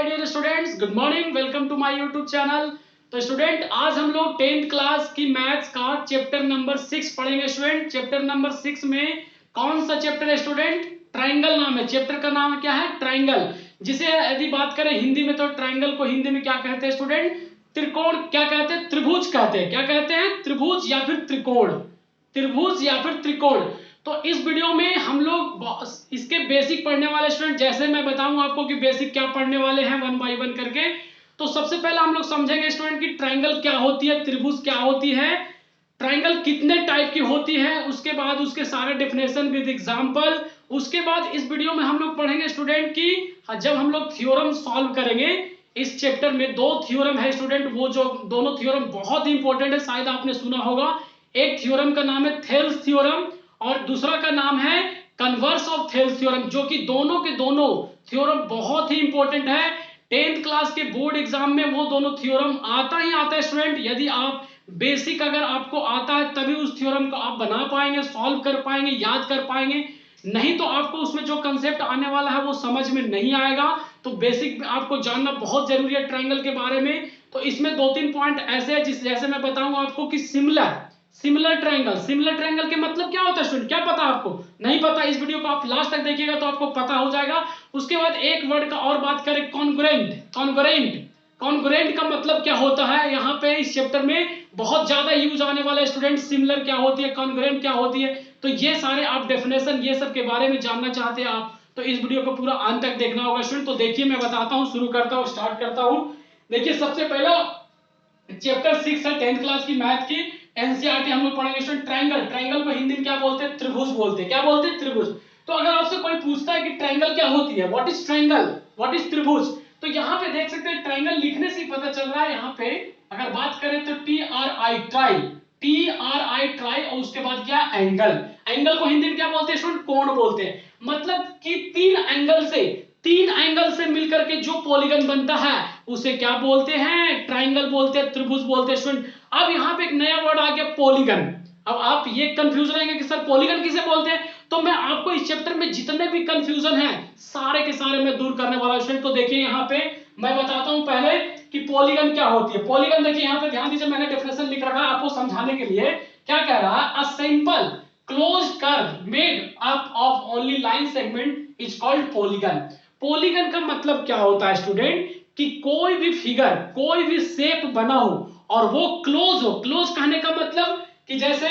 My dear students, good morning, welcome to my YouTube channel. तो student, आज हम लोग 10th क्लास की मैथ्स का चैप्टर नंबर 6 पढ़ेंगे। स्टूडेंट, चैप्टर नंबर 6 में कौन सा चैप्टर है स्टूडेंट? ट्राइंगल नाम है। चैप्टर का नाम क्या है? ट्राइंगल। जिसे यदि बात करें हिंदी में तो ट्राइंगल को हिंदी में क्या कहते हैं स्टूडेंट? त्रिकोण क्या कहते हैं? त्रिभुज कहते हैं। क्या कहते हैं? त्रिभुज या फिर त्रिकोण। त्रिभुज या फिर त्रिकोण। तो इस वीडियो में हम लोग इसके बेसिक पढ़ने वाले स्टूडेंट, जैसे मैं बताऊं आपको कि बेसिक क्या पढ़ने वाले हैं वन बाय वन करके। तो सबसे पहले हम लोग समझेंगे स्टूडेंट कि ट्राइंगल क्या होती है, त्रिभुज क्या होती है, ट्राइंगल कितने टाइप की होती है, उसके बाद उसके सारे डेफिनेशन विद एग्जांपल। उसके बाद इस वीडियो में हम लोग पढ़ेंगे स्टूडेंट कि जब हम लोग थ्योरम सॉल्व करेंगे इस चैप्टर में, दो थ्योरम है स्टूडेंट, वो जो दोनों थ्योरम बहुत ही इंपॉर्टेंट है, शायद आपने सुना होगा। एक थ्योरम का नाम है थेल्स थ्योरम और दूसरा का नाम है कन्वर्स ऑफ थेल्स थ्योरम, जो कि दोनों के दोनों थ्योरम बहुत ही इंपॉर्टेंट है। 10th क्लास के बोर्ड एग्जाम में वो दोनों थ्योरम आता ही आता है स्टूडेंट। यदि आप बेसिक अगर आपको आता है तभी उस थ्योरम को आप बना पाएंगे, सॉल्व कर पाएंगे, याद कर पाएंगे, नहीं तो आपको उसमें जो कंसेप्ट आने वाला है वो समझ में नहीं आएगा। तो बेसिक आपको जानना बहुत जरूरी है ट्राइंगल के बारे में। तो इसमें दो तीन पॉइंट ऐसे हैं जैसे मैं बताऊंगा आपको कि सिमिलर ट्रायंगल। सिमिलर ट्रायंगल के मतलब क्या होता है स्टूडेंट? क्या पता आपको? नहीं पता? इस वीडियो को आप लास्ट तक देखिएगा तो आपको पता हो जाएगा। उसके बाद एक वर्ड का और बात करें, कॉन्ग्रुएंट। कॉन्ग्रुएंट का मतलब क्या होता है? यहाँ पे इस चैप्टर में बहुत ज्यादा यूज आने वाला है स्टूडेंट। सिमिलर क्या होती है, कॉन्ग्रुएंट क्या होती है, तो ये सारे आप डेफिनेशन ये सब के बारे में जानना चाहते हैं आप, तो इस वीडियो को पूरा अंत तक देखना होगा स्टूडेंट। तो देखिए मैं बताता हूँ, शुरू करता हूँ, स्टार्ट करता हूँ। देखिए सबसे पहला चैप्टर 6 है 10th क्लास की मैथ की, एनसीईआरटी हम लोग पढ़ेंगे स्टूडेंट। ट्रायंगल। ट्रायंगल को हिंदी में क्या बोलते हैं? त्रिभुज बोलते हैं। क्या बोलते हैं? त्रिभुज। तो अगर आपसे कोई पूछता है कि ट्रायंगल क्या होती है, what is triangle, what is त्रिभुज, तो यहाँ पे देख सकते हैं ट्रायंगल लिखने से पता चल रहा है। यहाँ पे अगर बात करें तो TRI और उसके बाद क्या? एंगल। एंगल को हिंदी में क्या बोलते हैं स्टूडेंट? कोण बोलते हैं। मतलब कि तीन एंगल से मिलकर के जो पॉलीगन बनता है उसे क्या बोलते हैं? ट्राइंगल बोलते हैं, त्रिभुज बोलते हैं स्टूडेंट। अब यहाँ पे एक नया वर्ड आ गया, पॉलीगन। अब आप ये कंफ्यूज रहेंगे कि सर पॉलीगन किसे बोलते हैं, तो मैं आपको इस चैप्टर में जितने भी कंफ्यूजन है सारे के सारे मैं दूर करने वाला स्टूडेंट। तो देखिए यहाँ पे मैं बताता हूं पहले कि पॉलीगन क्या होती है। पॉलीगन देखिए यहाँ पे ध्यान दीजिए, मैंने डेफिनेशन लिख रखा है आपको समझाने के लिए। क्या कह रहा है? A simple closed curve made up of only line segment is called polygon. Polygon का मतलब क्या होता है स्टूडेंट? कि कोई भी फिगर, कोई भी शेप बना हो और वो क्लोज हो। क्लोज कहने का मतलब कि जैसे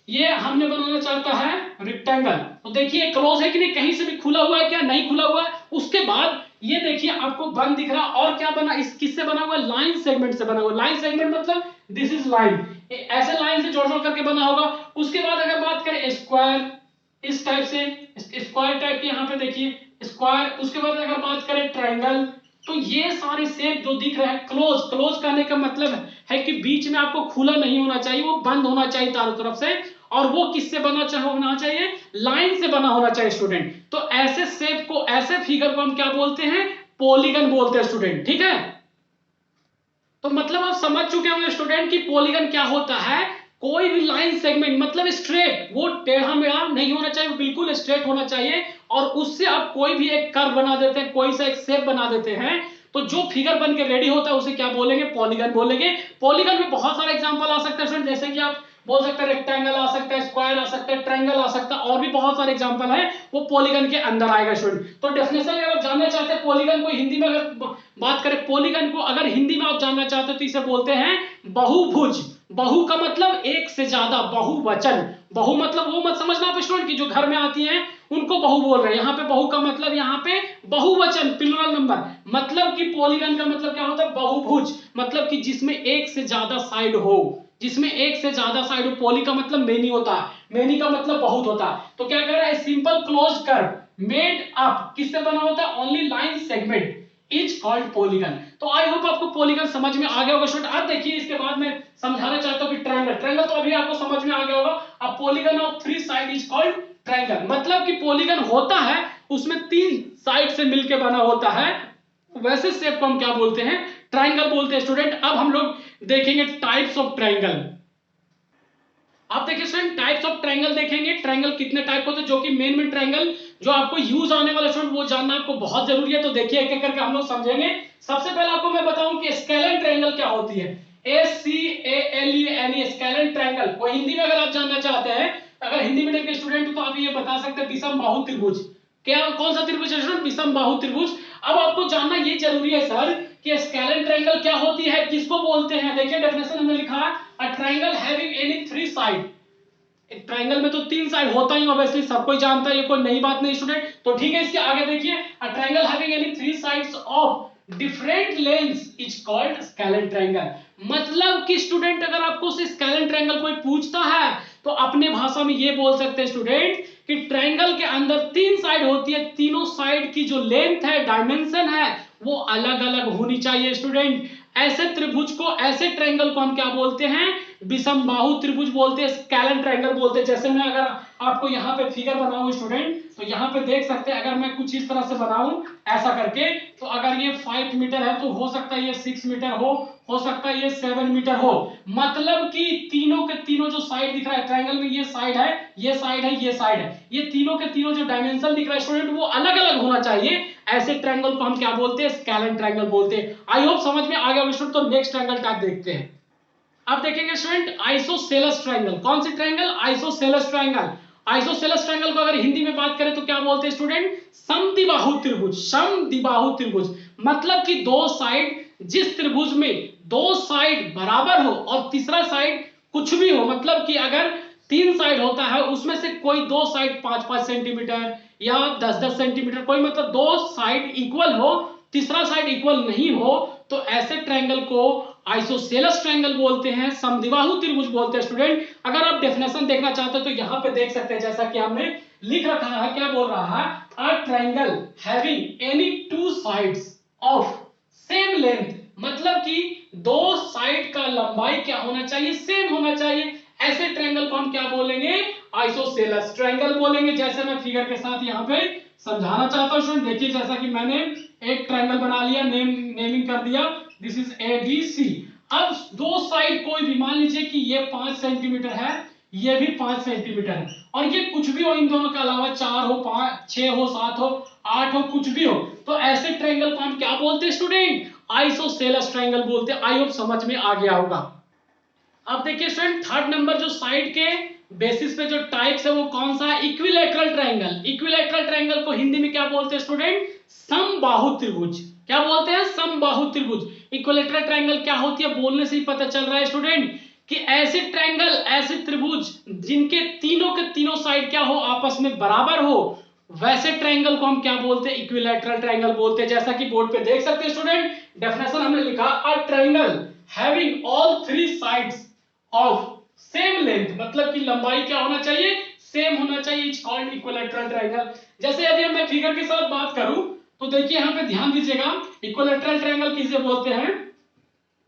ये हमने बनाना चाहता है रेक्टेंगल, तो देखिए क्लोज है कि नहीं, कहीं से भी खुला हुआ है क्या? नहीं खुला हुआ है। उसके बाद ये देखिए आपको बंद दिख रहा, और क्या बना? इस किससे बना हुआ? लाइन सेगमेंट से बना हुआ। लाइन सेगमेंट मतलब दिस इज लाइन, ऐसे लाइन से जोड़ जोड़ करके बना होगा। उसके बाद अगर बात करें स्क्वायर, इस टाइप से स्क्वायर टाइप के यहाँ पे देखिए स्क्वायर। उसके बाद अगर बात करें ट्रायंगल, तो ये सारे शेप जो दिख रहे हैं क्लोज। क्लोज करने का मतलब है कि बीच में आपको खुला नहीं होना चाहिए, वो बंद होना चाहिए चारों तरफ से, और वो किससे बना होना चाहिए? लाइन से बना होना चाहिए स्टूडेंट। तो ऐसे शेप को, ऐसे फिगर को हम क्या बोलते हैं? पॉलीगन बोलते हैं स्टूडेंट। ठीक है, तो मतलब आप समझ चुके होंगे स्टूडेंट कि पॉलीगन क्या होता है। कोई भी लाइन सेगमेंट मतलब स्ट्रेट, वो टेढ़ा मेढ़ा नहीं होना चाहिए, बिल्कुल स्ट्रेट होना चाहिए, और उससे आप कोई भी एक कर्व बना देते हैं, कोई सा एक शेप बना देते हैं, तो जो फिगर बन के रेडी होता है उसे क्या बोलेंगे? पॉलीगन बोलेंगे। पॉलीगन में बहुत सारे एग्जांपल आ सकते हैं स्टूडेंट, जैसे कि आप बोल सकते हैं रेक्टेंगल आ सकता है, स्क्वायर आ सकता है, ट्रायंगल आ सकता है, और भी बहुत सारे एग्जांपल है, वो पॉलीगन के अंदर आएगा स्टूडेंट। तो डेफिनेशन अगर जानना चाहते हैं पॉलीगन को हिंदी में, अगर बात करें पॉलीगन को अगर हिंदी में आप जानना चाहते हो तो इसे बोलते हैं बहुभुज। बहु का मतलब एक से ज्यादा, बहुवचन। बहु मतलब वो मत समझना आप स्टूडेंट की जो घर में आती हैं उनको बहु बोल रहे हैं। यहाँ पे बहु का मतलब यहाँ पे बहुवचन, प्लुरल नंबर। मतलब कि पॉलीगन का मतलब क्या होता है? बहुभुज, मतलब कि जिसमें एक से ज्यादा साइड हो, जिसमें एक से ज्यादा साइड हो। पॉली का मतलब मेनी होता है, मेनी का मतलब बहुत होता है। तो क्या कह रहा है? Simple close curve made up किससे बना होता है? Only line segment is called polygon. तो आई होप आपको पॉलीगन समझ में आ गया होगा स्टूडेंट। अब देखिए इसके बाद मैं समझाना चाहता हूं कि ट्रायंगल। ट्रायंगल तो अभी आपको समझ में आ गया होगा। अब polygon of three side is called triangle. मतलब कि पॉलीगन होता है उसमें तीन साइड से मिलकर बना होता है, वैसे शेप को हम क्या बोलते हैं? ट्रायंगल बोलते हैं स्टूडेंट। अब हम लोग देखेंगे टाइप्स ऑफ ट्रायंगल। आप देखिए स्टूडेंट टाइप्स ऑफ ट्रायंगल देखेंगे। ट्रायंगल कितने टाइप होते हैं, जो कि मेन ट्रायंगल जो आपको यूज आने वाला स्टूडेंट वो जानना आपको बहुत जरूरी है। तो देखिए एक एक करके हम लोग समझेंगे। सबसे पहले आपको मैं बताऊं कि स्केलेन ट्रायंगल क्या होती है। SCALEN स्केलेन ट्रायंगल को हिंदी में अगर आप जानना चाहते हैं, अगर हिंदी मीडियम के स्टूडेंट हो तो आप ये बता सकते हैं विषम बाहु त्रिभुज। क्या कौन सा त्रिभुज है स्टूडेंट? विषम बाहु त्रिभुज। अब आपको जानना ये जरूरी है सर कि स्केलेन ट्रायंगल क्या होती है, किसको बोलते हैं। देखिए डेफिनेशन हमने लिखा है अ triangle having any three side. एक ट्रायंगल में तो तीन साइड होता ही ऑब्वियसली, सब कोई जानता है, ये कोई नई बात नहीं स्टूडेंट। तो ठीक है, इसके आगे देखिए अ triangle having any three sides of different lengths is called scalene triangle. मतलब कि स्टूडेंट अगर आपको स्केलेन ट्रायंगल कोई पूछता है तो अपने भाषा में ये बोल सकते हैं स्टूडेंट कि ट्रायंगल के अंदर तीन साइड होती है, तीनों साइड की जो लेंथ है, डायमेंशन है, वो अलग अलग होनी चाहिए स्टूडेंट। ऐसे त्रिभुज को, ऐसे ट्रायंगल को हम क्या बोलते हैं? विषम बाहु त्रिभुज बोलते हैं, स्केलेन ट्रायंगल बोलते हैं। जैसे मैं अगर आपको यहाँ पे फिगर बनाऊं स्टूडेंट, तो यहाँ पे देख सकते हैं, अगर मैं कुछ इस तरह से बनाऊं ऐसा करके, तो अगर ये 5 मीटर है तो हो सकता है ये 6 मीटर हो सकता है ये 7 मीटर हो। मतलब कि तीनों के तीनों जो साइड दिख रहा है ट्रायंगल में, ये साइड है, ये साइड है, ये साइड है, ये तीनों के तीनों जो डायमेंशन दिख रहा है स्टूडेंट वो अलग अलग होना चाहिए। ऐसे ट्रायंगल को हम क्या बोलते हैं? स्केलेन ट्रायंगल बोलते हैं। आई होप समझ में आ गया स्टूडेंट। तो नेक्स्ट ट्रायंगल टाइप देखते हैं। अब देखेंगे स्टूडेंट आइसोसेलेस ट्रायंगल। कौन सी triangle? Isosceles triangle. Isosceles triangle को अगर हिंदी में बात करें तो क्या बोलते हैं स्टूडेंट? समद्विबाहु त्रिभुज। समद्विबाहु त्रिभुज मतलब कि दो साइड, जिस त्रिभुज में दो साइड बराबर हो और तीसरा साइड कुछ भी हो, मतलब कि अगर तीन साइड होता है उसमें से कोई दो साइड 5-5 सेंटीमीटर या 10-10 सेंटीमीटर, कोई मतलब दो साइड इक्वल हो, तीसरा साइड इक्वल नहीं हो, तो ऐसे ट्रायंगल को आइसोसेलेस ट्रायंगल बोलते हैं, समद्विबाहु त्रिभुज बोलते हैं स्टूडेंट। अगर आप डेफिनेशन देखना चाहते हो तो यहाँ पे देख सकते हैं, जैसा कि हमने लिख रखा है, क्या बोल रहा है? अ triangle having any two sides of same length, मतलब कि दो साइड का लंबाई क्या होना चाहिए? सेम होना चाहिए। ऐसे ट्रायंगल को हम क्या बोलेंगे? आइसोसेलेस ट्रायंगल बोलेंगे। जैसे मैं फिगर के साथ यहाँ पे समझाना चाहता हूँ स्टूडेंट, देखिए जैसा कि मैंने एक ट्रायंगल बना लिया, नेमिंग कर दिया, दिस इज ABC। अब दो साइड कोई भी, मान लीजिए कि ये 5 सेंटीमीटर है, ये भी 5 सेंटीमीटर है, और ये कुछ भी हो इन दोनों के अलावा, 4 हो, 5, 6 हो, 7 हो, 8 हो, कुछ भी हो, तो ऐसे ट्रायंगल को हम क्या बोलते हैं स्टूडेंट? आइसोसेलेस ट्रायंगल बोलते हैं। आई होप समझ में आ गया होगा। अब देखिए स्टूडेंट थर्ड नंबर जो साइड के बेसिस पे जो टाइप्स है वो कौन सा है? Equilateral triangle. इक्विलैटरल ट्रायंगल को हिंदी में क्या बोलते हैं स्टूडेंट? समबाहु त्रिभुज। क्या बोलते हैं? समबाहु त्रिभुज। इक्विलैटरल ट्रायंगल क्या होती है? बोलने से ही पता चल रहा है स्टूडेंट कि ऐसे ट्रायंगल, ऐसे त्रिभुज जिनके तीनों के तीनों साइड क्या हो? आपस में बराबर हो, वैसे ट्रायंगल को हम क्या बोलते हैं? इक्विलैटरल ट्रायंगल बोलते हैं। जैसा कि बोर्ड पे देख सकते हैं स्टूडेंट, डेफिनेशन हमने लिखा अ triangle having all three sides of same length, मतलब कि लंबाई क्या होना चाहिए? सेम होना चाहिए, इज कॉल्ड इक्विलैटरल ट्रायंगल। जैसे यदि मैं फिगर के साथ बात करूं तो देखिए यहां पे ध्यान दीजिएगा, इक्विलैटरल ट्रायंगल किसे बोलते हैं?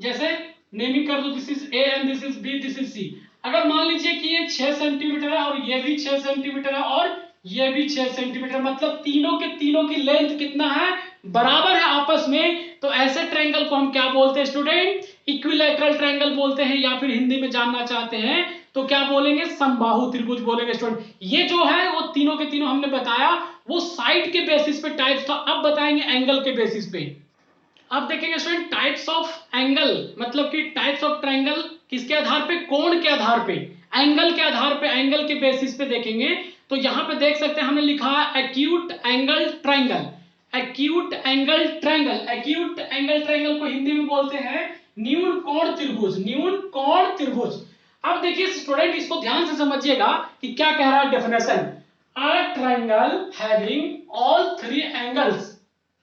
जैसे नेमिंग कर दो, this is A and this is B, this is C. अगर मान लीजिए कि ये 6 सेंटीमीटर है और ये भी 6 सेंटीमीटर है और ये भी 6 सेंटीमीटर, मतलब तीनों के तीनों की लेंथ कितना है? बराबर है आपस में, तो ऐसे ट्रायंगल को हम क्या बोलते हैं स्टूडेंट? इक्विलैटरल ट्रायंगल बोलते हैं, या फिर हिंदी में जानना चाहते हैं तो क्या बोलेंगे? समबाहु त्रिभुज बोलेंगे स्टूडेंट। ये जो है वो तीनों के तीनों हमने बताया वो साइड के बेसिस पे टाइप्स था, अब बताएंगे एंगल के बेसिस पे। अब देखेंगे स्टूडेंट टाइप्स ऑफ एंगल, मतलब कि टाइप्स ऑफ ट्रायंगल किसके आधार पे? कोण के आधार पे, एंगल के आधार पे, एंगल के बेसिस पे देखेंगे। तो यहां पे देख सकते हैं हमने लिखा है acute angle triangle. Acute angle triangle, acute angle triangle को हिंदी में बोलते हैं न्यून कोण त्रिभुज। न्यून कोण त्रिभुज। अब देखिए स्टूडेंट इसको ध्यान से समझिएगा कि क्या कह रहा है डेफिनेशन। अ triangle having all three angles,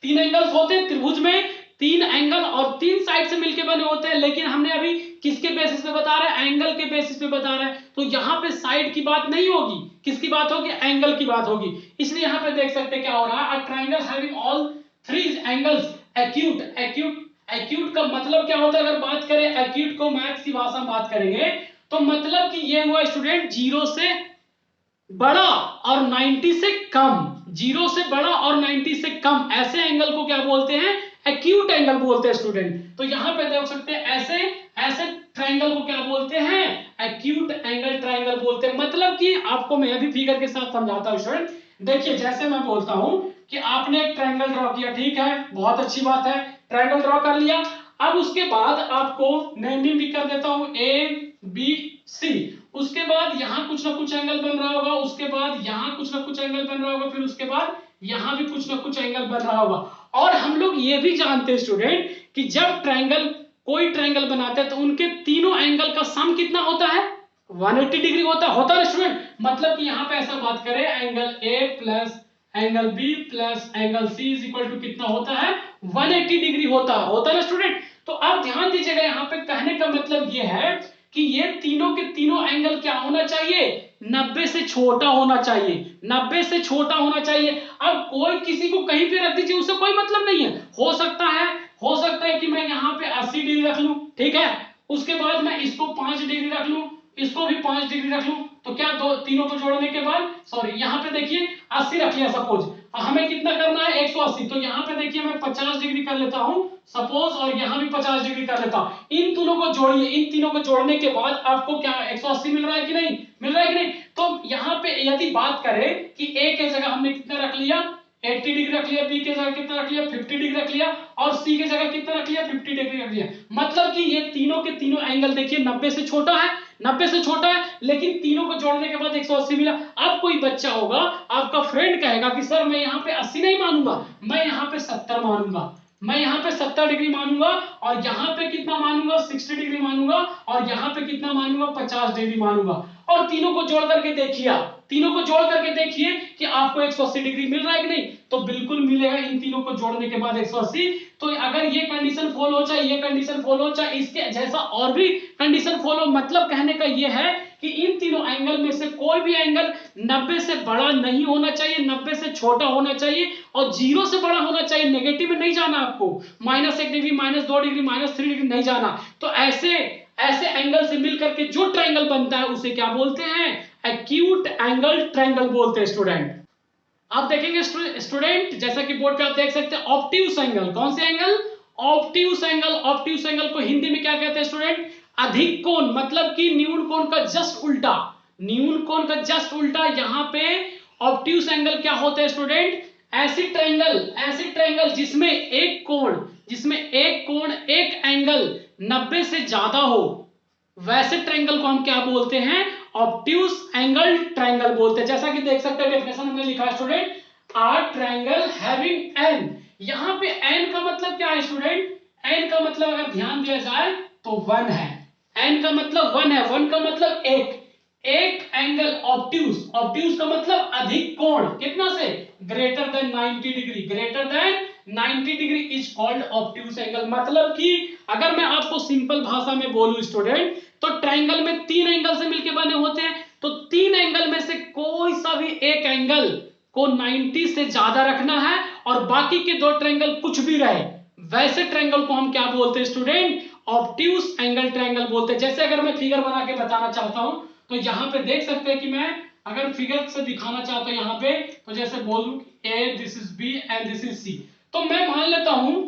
तीन एंगल्स होते हैं त्रिभुज में, तीन एंगल और तीन साइड से मिलकर बने होते हैं, लेकिन हमने अभी किसके बेसिस पे बता रहे हैं? एंगल के बेसिस पे बता रहे हैं। तो यहाँ पे साइड की बात नहीं होगी, किसकी बात होगी? एंगल की बात होगी। इसलिए यहाँ पे देख सकते हैं क्या हो रहा है, अ triangle having all three angles acute. Acute, acute का मतलब क्या होता है? अगर बात करें एक्यूट को मैथ्स की भाषा में बात करेंगे तो मतलब कि ये हुआ स्टूडेंट 0 से बड़ा और 90 से कम, 0 से बड़ा और 90 से कम, ऐसे एंगल को क्या बोलते हैं? एक्यूट एंगल बोलते हैं स्टूडेंट। तो यहां पे देख सकते हैं ऐसे ऐसे ट्रायंगल को क्या बोलते हैं? एक्यूट एंगल ट्रायंगल बोलते हैं। मतलब कि आपको मैं अभी फिगर के साथ समझाता हूं स्टूडेंट। देखिए जैसे मैं बोलता हूं कि आपने एक ट्रायंगल ड्रॉ किया, ठीक है, बहुत अच्छी बात है, ट्रायंगल ड्रॉ कर लिया। अब उसके बाद आपको नेमिंग भी कर देता हूं ए बी सी। उसके बाद यहां कुछ ना कुछ एंगल बन रहा होगा, उसके बाद यहां कुछ ना कुछ एंगल बन रहा होगा, फिर उसके बाद यहां भी कुछ ना कुछ एंगल बन रहा होगा। और हम लोग ये भी जानते हैं स्टूडेंट कि जब ट्रायंगल कोई ट्रायंगल बनाते हैं तो उनके तीनों एंगल का सम कितना होता है, 180 डिग्री होता है स्टूडेंट। मतलब कि यहां पे ऐसा बात करें, angle A plus angle B plus angle C is equal to कितना होता है, 180 डिग्री होता है ना स्टूडेंट। तो आप ध्यान दीजिएगा, यहाँ पे कहने का मतलब ये है कि ये तीनों के तीनों एंगल क्या होना चाहिए, 90 से छोटा होना चाहिए, 90 से छोटा होना चाहिए। अब कोई किसी को कहीं पे रख दीजिए, उससे कोई मतलब नहीं है। हो सकता है कि मैं यहाँ पे 80 डिग्री रख लूं, ठीक है, उसके बाद मैं इसको 5 डिग्री रख लूं, इसको भी 5 डिग्री रख लूं, तो क्या दो तीनों को जोड़ने के बाद, सॉरी यहाँ पे देखिए 80 रख लिया सपोज, हमें कितना करना है 180, तो यहाँ पे देखिए मैं 50 डिग्री कर लेता हूं सपोज, और यहाँ भी 50 डिग्री कर लेता हूं। इन तीनों को जोड़िए, इन तीनों को जोड़ने के बाद आपको क्या 180 मिल रहा है कि नहीं, मिल रहा है कि नहीं। तो यहाँ पे यदि बात करें कि ए के जगह हमने कितना रख लिया, 80 डिग्री रख लिया, बी के जगह कितना रख लिया, 50 डिग्री रख लिया, और सी के जगह कितना रख लिया, 50 डिग्री रख लिया। मतलब कि ये तीनों के तीनों एंगल देखिए 90 से छोटा है, 90 से छोटा है, लेकिन तीनों को जोड़ने के बाद 180 मिला। अब कोई बच्चा होगा, आपका फ्रेंड कहेगा कि सर मैं यहाँ पे 80 नहीं मानूंगा, मैं यहाँ पे 70 मानूंगा, मैं यहाँ पे 70 डिग्री मानूंगा, और यहाँ पे कितना मानूंगा 60 डिग्री मानूंगा, और यहाँ पे कितना मानूंगा 50 डिग्री मानूंगा। और तीनों को जोड़ करके देखिए, तीनों को जोड़ करके देखिए कि आपको 180 डिग्री मिल रहा है कि नहीं, तो बिल्कुल मिलेगा इन तीनों को जोड़ने के बाद 180। तो अगर ये कंडीशन फॉलो हो जाए, ये कंडीशन फॉलो हो जाए, इसके जैसा और भी कंडीशन फॉलो, मतलब कहने का ये है कि इन तीनों एंगल में से कोई भी एंगल 90 से बड़ा नहीं होना चाहिए, 90 से छोटा होना चाहिए, और 0 से बड़ा होना चाहिए। नेगेटिव में नहीं जाना आपको, -1 डिग्री, -2 डिग्री, -3 डिग्री नहीं जाना। तो ऐसे एंगल से मिलकर के जो ट्रायंगल बनता है उसे क्या बोलते हैं, एक्यूट एंगल ट्रायंगल बोलते हैं स्टूडेंट। आप देखेंगे स्टूडेंट, जैसा कि बोर्ड पे आप देख सकते हैं, ऑब्ट्यूस एंगल, कौन से angle, obtuse angle. Obtuse angle को हिंदी में क्या कहते हैं स्टूडेंट, अधिक कोण, मतलब कि न्यून कोण का जस्ट उल्टा, न्यून कोण का जस्ट उल्टा। यहाँ पे ऑब्ट्यूस एंगल क्या होता है स्टूडेंट, ऐसी ट्रायंगल जिसमें एक कोण एक एंगल 90 से ज्यादा हो, वैसे ट्रायंगल को हम क्या बोलते हैं, ऑब्ट्यूस एंगल ट्रायंगल बोलते हैं। जैसा कि देख सकते हैं डेफिनेशन हमने लिखा है student, are triangle having N. यहां पे एन का मतलब क्या है स्टूडेंट, एन का मतलब अगर ध्यान दिया जाए तो 1 है, एन का मतलब 1 है, 1 का मतलब एक एंगल ऑब्ट्यूस का मतलब अधिक कोण, कितना से, greater than 90 degree, greater than 90 degree is called obtuse angle. मतलब कि अगर मैं आपको सिंपल भाषा में बोलूं स्टूडेंट, तो ट्रायंगल में 3 एंगल से मिलकर बने होते हैं, तो 3 एंगल में से कोई सा भी एक एंगल को 90 से ज्यादा रखना है, और बाकी के 2 ट्रायंगल कुछ भी रहे, वैसे ट्रायंगल को हम क्या बोलते हैं स्टूडेंट, ऑब्ट्यूस एंगल ट्रायंगल बोलते हैं। जैसे अगर मैं फिगर बना के बताना चाहता हूं, तो यहां पे देख सकते हैं कि मैं अगर फिगर से दिखाना चाहता हूं यहाँ पे, तो जैसे बोलूं A, this is B and this is C, तो मैं मान लेता हूं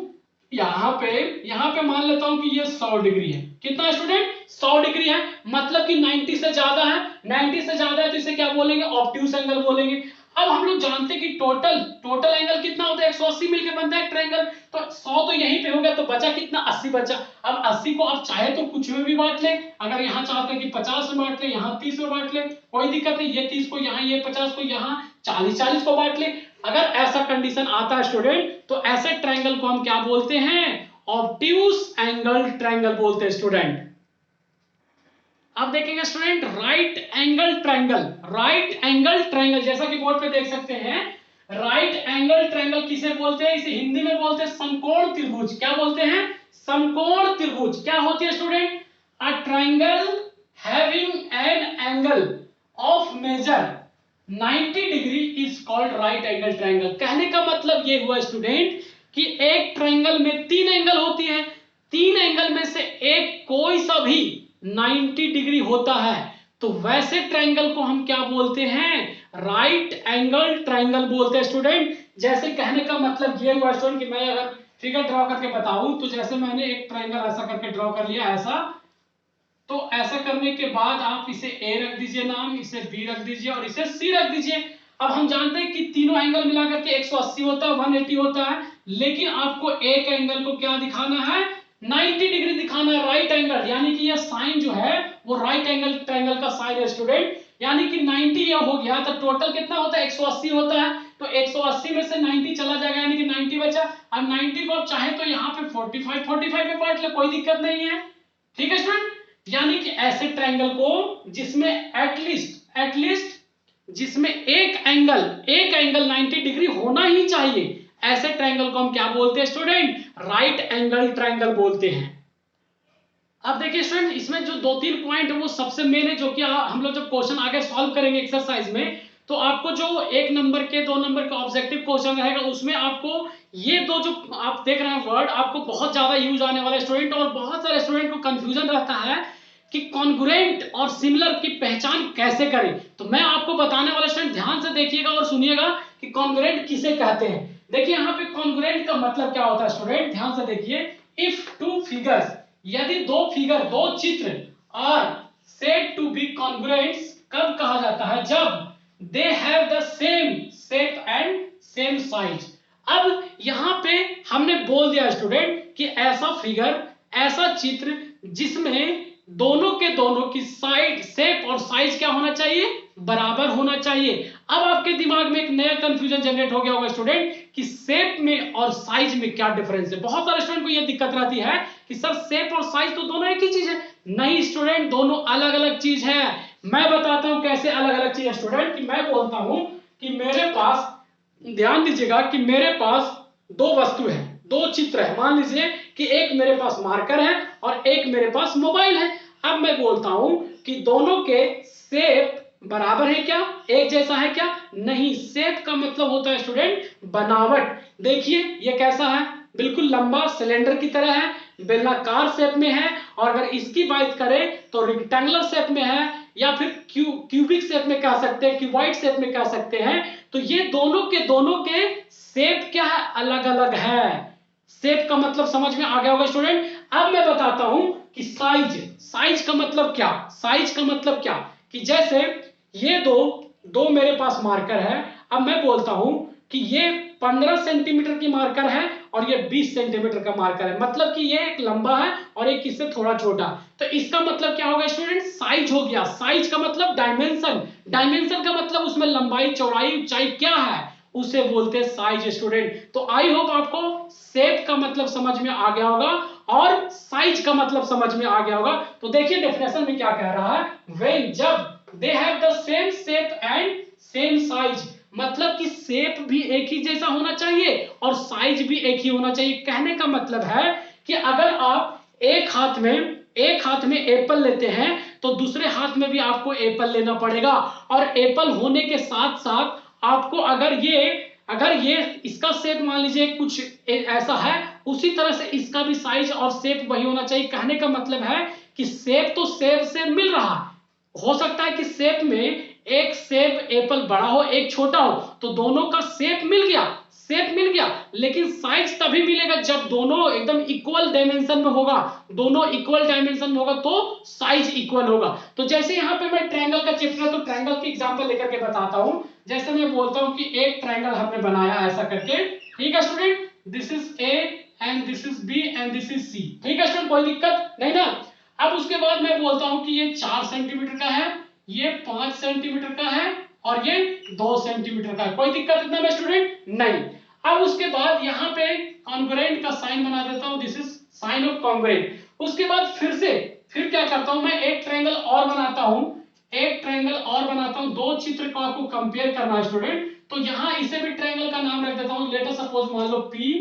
यहाँ पे मान लेता हूं कि ये 100 डिग्री है। कितना है स्टूडेंट, 100 डिग्री है, मतलब कि 90 से ज्यादा है, 90 से ज्यादा है, तो इसे क्या बोलेंगे, ऑब्ट्यूस एंगल बोलेंगे। अब हम लोग जानते हैं कि टोटल एंगल कितना होता है, 180 मिलके बनता है ट्रायंगल, तो 100 तो यहीं पे हो गया, तो बचा कितना, 80 बचा। अब 80 को आप चाहे तो कुछ में भी बांट ले, अगर यहाँ चाहते हैं कि 50 में बांट ले, यहाँ 30 में बांट ले, कोई दिक्कत नहीं, ये 30 को यहाँ, ये 50 को यहाँ, 40 को बांट ले। अगर ऐसा कंडीशन आता है स्टूडेंट, तो ऐसे ट्रायंगल को हम क्या बोलते हैं, ऑब्ट्यूस एंगल ट्रायंगल बोलते हैं स्टूडेंट। अब देखेंगे स्टूडेंट राइट एंगल ट्रायंगल, जैसा कि बोर्ड पे देख सकते हैं, राइट एंगल ट्रायंगल किसे बोलते हैं, इसे हिंदी में बोलते हैं समकोण त्रिभुज। क्या बोलते हैं, समकोण त्रिभुज। क्या होती है student, a triangle having an angle of measure 90 degree is called right angle triangle. कहने का मतलब ये हुआ स्टूडेंट कि एक ट्रायंगल में 3 एंगल होती है, 3 एंगल में से एक कोई सा भी 90 डिग्री होता है, तो वैसे ट्रायंगल को हम क्या बोलते हैं, राइट एंगल ट्रायंगल बोलते हैं स्टूडेंट। जैसे कहने का मतलब ये हुआ स्टूडेंट कि मैं अगर फिगर ड्रॉ करके बताऊं, तो जैसे मैंने एक ट्रायंगल ऐसा करके ड्रॉ कर लिया ऐसा, तो ऐसा करने के बाद आप इसे ए रख दीजिए नाम, इसे बी रख दीजिए और इसे सी रख दीजिए। अब हम जानते हैं कि तीनों एंगल मिलाकर के 180 होता है, 180 होता है, लेकिन आपको एक एंगल को क्या दिखाना है, 90 डिग्री दिखाना है, राइट एंगल, यानी कि यह साइन जो है वो राइट एंगल ट्रायंगल का साइन है स्टूडेंट, यानी कि 90 यह हो गया, तो टोटल कितना होता है, 180 होता है, तो 180 में से 90 चला जाएगा, यानी कि 90 बचा। अब 90 को आप चाहे तो यहाँ पे 45 में बांट ले, कोई दिक्कत नहीं है, ठीक है स्टूडेंट। यानी कि ऐसे ट्रायंगल को जिसमें एटलीस्ट जिसमें एक एंगल 90 डिग्री होना ही चाहिए, ऐसे ट्रायंगल को हम क्या बोलते हैं स्टूडेंट, राइट एंगल ट्रायंगल बोलते हैं। अब देखिए स्टूडेंट, इसमें जो 2-3 पॉइंट है वो सबसे मेन है, जो कि हम लोग जब क्वेश्चन आगे सॉल्व करेंगे एक्सरसाइज में, तो आपको जो 1 नंबर के 2 नंबर का ऑब्जेक्टिव क्वेश्चन रहेगा, उसमें आपको ये दो जो आप देख रहे हैं वर्ड, आपको बहुत ज्यादा यूज आने वाला है स्टूडेंट, और बहुत सारे स्टूडेंट को कंफ्यूजन रहता है कि कॉन्ग्रुएंट और सिमिलर की पहचान कैसे करें। तो मैं आपको बताने वाला स्टूडेंट, ध्यान से देखिएगा और सुनिएगा कि कॉन्ग्रुएंट किसे कहते हैं। देखिए यहाँ पे कॉन्ग्रुएंट का मतलब क्या होता है स्टूडेंट, ध्यान से देखिए, इफ टू फिगर्स, यदि दो चित्र are said to be congruents, कब कहा जाता है, जब they have the same shape and same size. अब यहाँ पे हमने बोल दिया स्टूडेंट कि ऐसा फिगर, ऐसा चित्र जिसमें दोनों के दोनों की साइड, शेप और साइज क्या होना चाहिए, बराबर होना चाहिए। अब आपके दिमाग में एक नया कंफ्यूजन जनरेट हो गया होगा स्टूडेंट कि शेप में और साइज में क्या डिफरेंस है। बहुत सारे स्टूडेंट को यह दिक्कत रहती है कि सर शेप और साइज तो दोनों एक ही चीज है। नहीं स्टूडेंट, दोनों अलग अलग चीज है। मैं बताता हूं कैसे अलग अलग चीज है स्टूडेंट, कि मैं बोलता हूं कि मेरे पास, ध्यान दीजिएगा कि मेरे पास दो वस्तु है, दो चित्र है। मान लीजिए कि एक मेरे पास मार्कर है और एक मेरे पास मोबाइल है। अब मैं बोलता हूं कि दोनों के शेप बराबर है क्या, एक जैसा है क्या, नहीं। शेप का मतलब होता है स्टूडेंट बनावट। देखिए ये कैसा है, बिल्कुल लंबा सिलेंडर की तरह है, बेलनाकार शेप में है, और अगर इसकी बात करें तो रेक्टेंगुलर शेप में है, या फिर क्यूबिक शेप में कह सकते हैं, क्यूबॉइड शेप में कह सकते हैं। तो ये दोनों के शेप क्या है, अलग अलग है। शेप का मतलब समझ में आ गया होगा स्टूडेंट। अब मैं बताता हूं कि साइज का मतलब क्या, साइज का मतलब क्या, कि जैसे ये दो मेरे पास मार्कर है। अब मैं बोलता हूं कि ये 15 सेंटीमीटर की मार्कर है और ये 20 सेंटीमीटर का मार्कर है, मतलब कि ये एक लंबा है और एक इससे थोड़ा छोटा। तो इसका मतलब क्या होगा स्टूडेंट, साइज हो गया। साइज का मतलब डायमेंशन, डायमेंशन का मतलब उसमें लंबाई, चौड़ाई, ऊंचाई क्या है, उसे बोलते हैं साइज स्टूडेंट। तो आई होप आपको शेप का मतलब समझ में आ गया होगा और साइज का मतलब समझ में आ गया होगा। तो देखिए डेफिनेशन में क्या कह रहा है, व्हेन, जब they have the same shape and same size, मतलब कि शेप भी एक ही जैसा होना चाहिए और साइज भी एक ही होना चाहिए। कहने का मतलब है कि अगर आप एक हाथ में एप्पल लेते हैं तो दूसरे हाथ में भी आपको एप्पल लेना पड़ेगा, और एप्पल होने के साथ साथ आपको अगर ये इसका शेप मान लीजिए कुछ ऐसा है, उसी तरह से इसका भी साइज और शेप वही होना चाहिए। कहने का मतलब है कि शेप तो शेप से मिल रहा है, हो सकता है कि शेप में एक शेप एप्पल बड़ा हो एक छोटा हो, तो दोनों का शेप मिल गया, लेकिन साइज तभी मिलेगा जब दोनों एकदम इक्वल डायमेंशन में होगा। दोनों इक्वल डायमेंशन में होगा तो साइज इक्वल होगा। तो जैसे यहाँ पे मैं ट्रायंगल का चैप्टर है तो ट्रायंगल की एग्जांपल लेकर के बताता हूं। जैसे मैं बोलता हूं कि एक ट्रायंगल हमने बनाया ऐसा करके, ठीक है student, this is A and this is B and this is C, ठीक है स्टूडेंट, कोई दिक्कत नहीं ना। अब उसके बाद मैं बोलता हूं कि ये 4 सेंटीमीटर का है, ये 5 सेंटीमीटर का है और ये 2 सेंटीमीटर का है, कोई दिक्कत इतना में स्टूडेंट नहीं। अब उसके बाद यहाँ पे कॉन्ग्रुएंट का साइन बना देता हूं, this is sine of congruent. उसके बाद फिर क्या करता हूं, मैं एक ट्रायंगल और बनाता हूं, दो चित्र को आपको कंपेयर करना है स्टूडेंट। तो यहाँ इसे भी ट्रायंगल का नाम रख देता हूं, लेट अस सपोज मान लो पी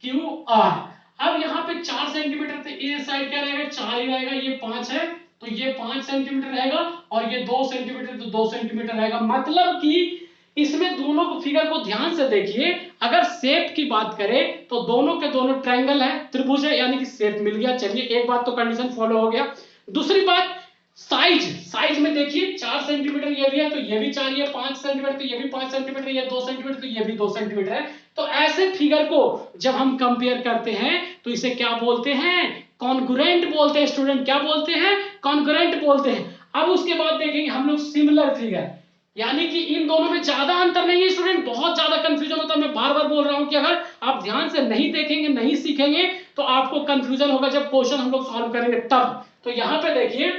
क्यू आर। अब यहाँ पे 4 सेंटीमीटर, तो ये साइड क्या रहेगा, 4 ही रहेगा, ये 5 है तो ये 5 सेंटीमीटर रहेगा, और ये 2 सेंटीमीटर तो 2 सेंटीमीटर रहेगा। मतलब कि इसमें दोनों को फिगर को ध्यान से देखिए, अगर शेप की बात करें तो दोनों के दोनों ट्रायंगल है, त्रिभुज है, यानी कि शेप मिल गया। चलिए एक बात तो कंडीशन फॉलो हो गया। दूसरी बात साइज में देखिए 4 सेंटीमीटर ये भी है तो ये भी 4, ये 5 सेंटीमीटर तो ये भी 5 सेंटीमीटर, ये 2 सेंटीमीटर तो ये भी 2 सेंटीमीटर है। तो ऐसे फिगर को जब हम कंपेयर करते हैं तो इसे क्या बोलते हैं, कॉन्ग्रुएंट बोलते हैं स्टूडेंट। क्या बोलते हैं, कॉन्ग्रुएंट बोलते हैं। अब उसके बाद देखेंगे हम लोग सिमिलर फिगर। यानी कि इन दोनों में ज्यादा अंतर नहीं है स्टूडेंट। बहुत ज्यादा कंफ्यूजन होता है, मैं बार बार बोल रहा हूं कि अगर आप ध्यान से नहीं देखेंगे, नहीं सीखेंगे तो आपको कंफ्यूजन होगा जब क्वेश्चन हम लोग सॉल्व करेंगे तब। तो यहां पे देखिए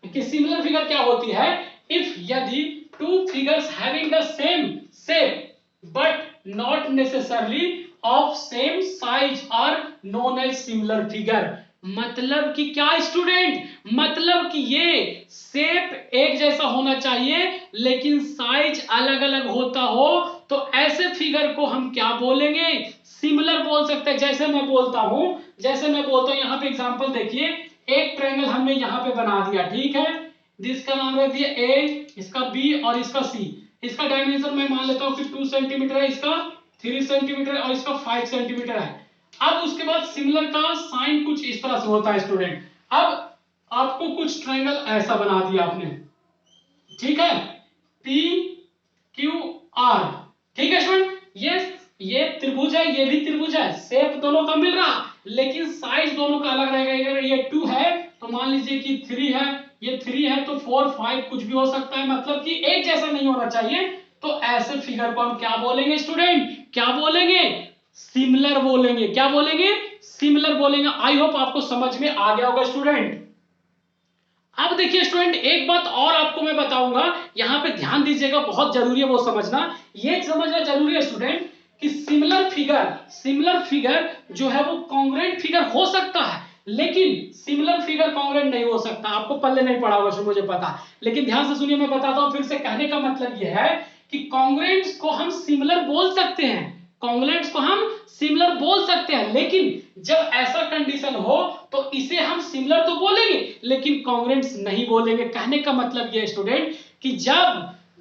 कि सिमिलर फिगर क्या होती है, इफ यदि two figures having the same shape but not necessarily of same size are known as similar figure. मतलब कि क्या स्टूडेंट, मतलब कि ये शेप एक जैसा होना चाहिए लेकिन साइज अलग अलग होता हो, तो ऐसे फिगर को हम क्या बोलेंगे, सिमिलर बोल सकते हैं। जैसे मैं बोलता हूं यहां पे एग्जांपल देखिए, एक ट्रायंगल हमने यहां पे बना दिया, ठीक है, जिसका नाम रख दिया ए, इसका बी और इसका सी। इसका डायमेंशन मैं मान लेता हूं कि 2 सेंटीमीटर है, इसका 3 सेंटीमीटर और इसका 5 सेंटीमीटर है। अब उसके बाद सिमिलर का साइन कुछ इस तरह से होता है स्टूडेंट। अब आपको कुछ ट्रायंगल ऐसा बना दिया आपने, ठीक है, पी क्यू आर, ठीक है स्टूडेंट, ये त्रिभुज है, ये भी त्रिभुज है, शेप दोनों का मिल रहा लेकिन साइज दोनों का अलग रहेगा। अगर ये 2 है तो मान लीजिए कि 3 है, ये 3 है तो 4 5 कुछ भी हो सकता है, मतलब कि एक जैसा नहीं होना चाहिए। तो ऐसे फिगर को हम क्या बोलेंगे स्टूडेंट, क्या बोलेंगे, सिमिलर बोलेंगे। क्या बोलेंगे, सिमिलर बोलेंगे। आई होप आपको समझ में आ गया होगा स्टूडेंट। अब देखिए स्टूडेंट, एक बात और आपको मैं बताऊंगा, यहां पे ध्यान दीजिएगा, बहुत जरूरी है वो समझना। ये समझना जरूरी है स्टूडेंट कि सिमिलर फिगर जो है वो कांग्रुएंट फिगर हो सकता है, लेकिन सिमिलर फिगर कांग्रुएंट नहीं हो सकता। आपको पल्ले नहीं पड़ा होगा मुझे पता, लेकिन ध्यान से सुनिए, मैं बताता हूं फिर से। कहने का मतलब यह है कि कांग्रुएंट्स को हम सिमिलर बोल सकते हैं, कांग्रुएंट्स को हम सिमिलर बोल सकते हैं, लेकिन जब ऐसा कंडीशन हो तो इसे हम सिमिलर तो बोलेंगे लेकिन कांग्रुएंट्स नहीं बोलेंगे। कहने का मतलब यह स्टूडेंट कि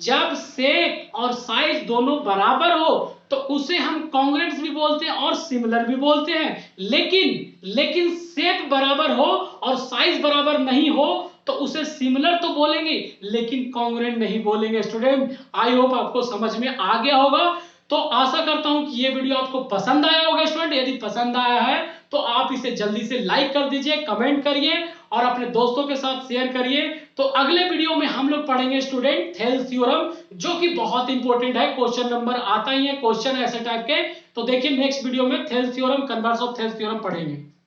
जब शेप और साइज दोनों बराबर हो तो उसे हम कांग्रुएंट्स भी बोलते हैं और सिमिलर भी बोलते हैं, लेकिन शेप बराबर हो और साइज बराबर नहीं हो तो उसे सिमिलर तो बोलेंगे लेकिन कांग्रुएंट नहीं बोलेंगे स्टूडेंट। आई होप आपको समझ में आ गया होगा। तो आशा करता हूं कि ये वीडियो आपको पसंद आया होगा स्टूडेंट। यदि पसंद आया है तो आप इसे जल्दी से लाइक कर दीजिए, कमेंट करिए और अपने दोस्तों के साथ शेयर करिए। तो अगले वीडियो में हम लोग पढ़ेंगे स्टूडेंट थेल्स थ्योरम, जो कि बहुत इंपॉर्टेंट है, क्वेश्चन नंबर आता ही है, क्वेश्चन ऐसे टाइप के। तो देखिए नेक्स्ट वीडियो में Thales theorem, converse of Thales theorem पढ़ेंगे।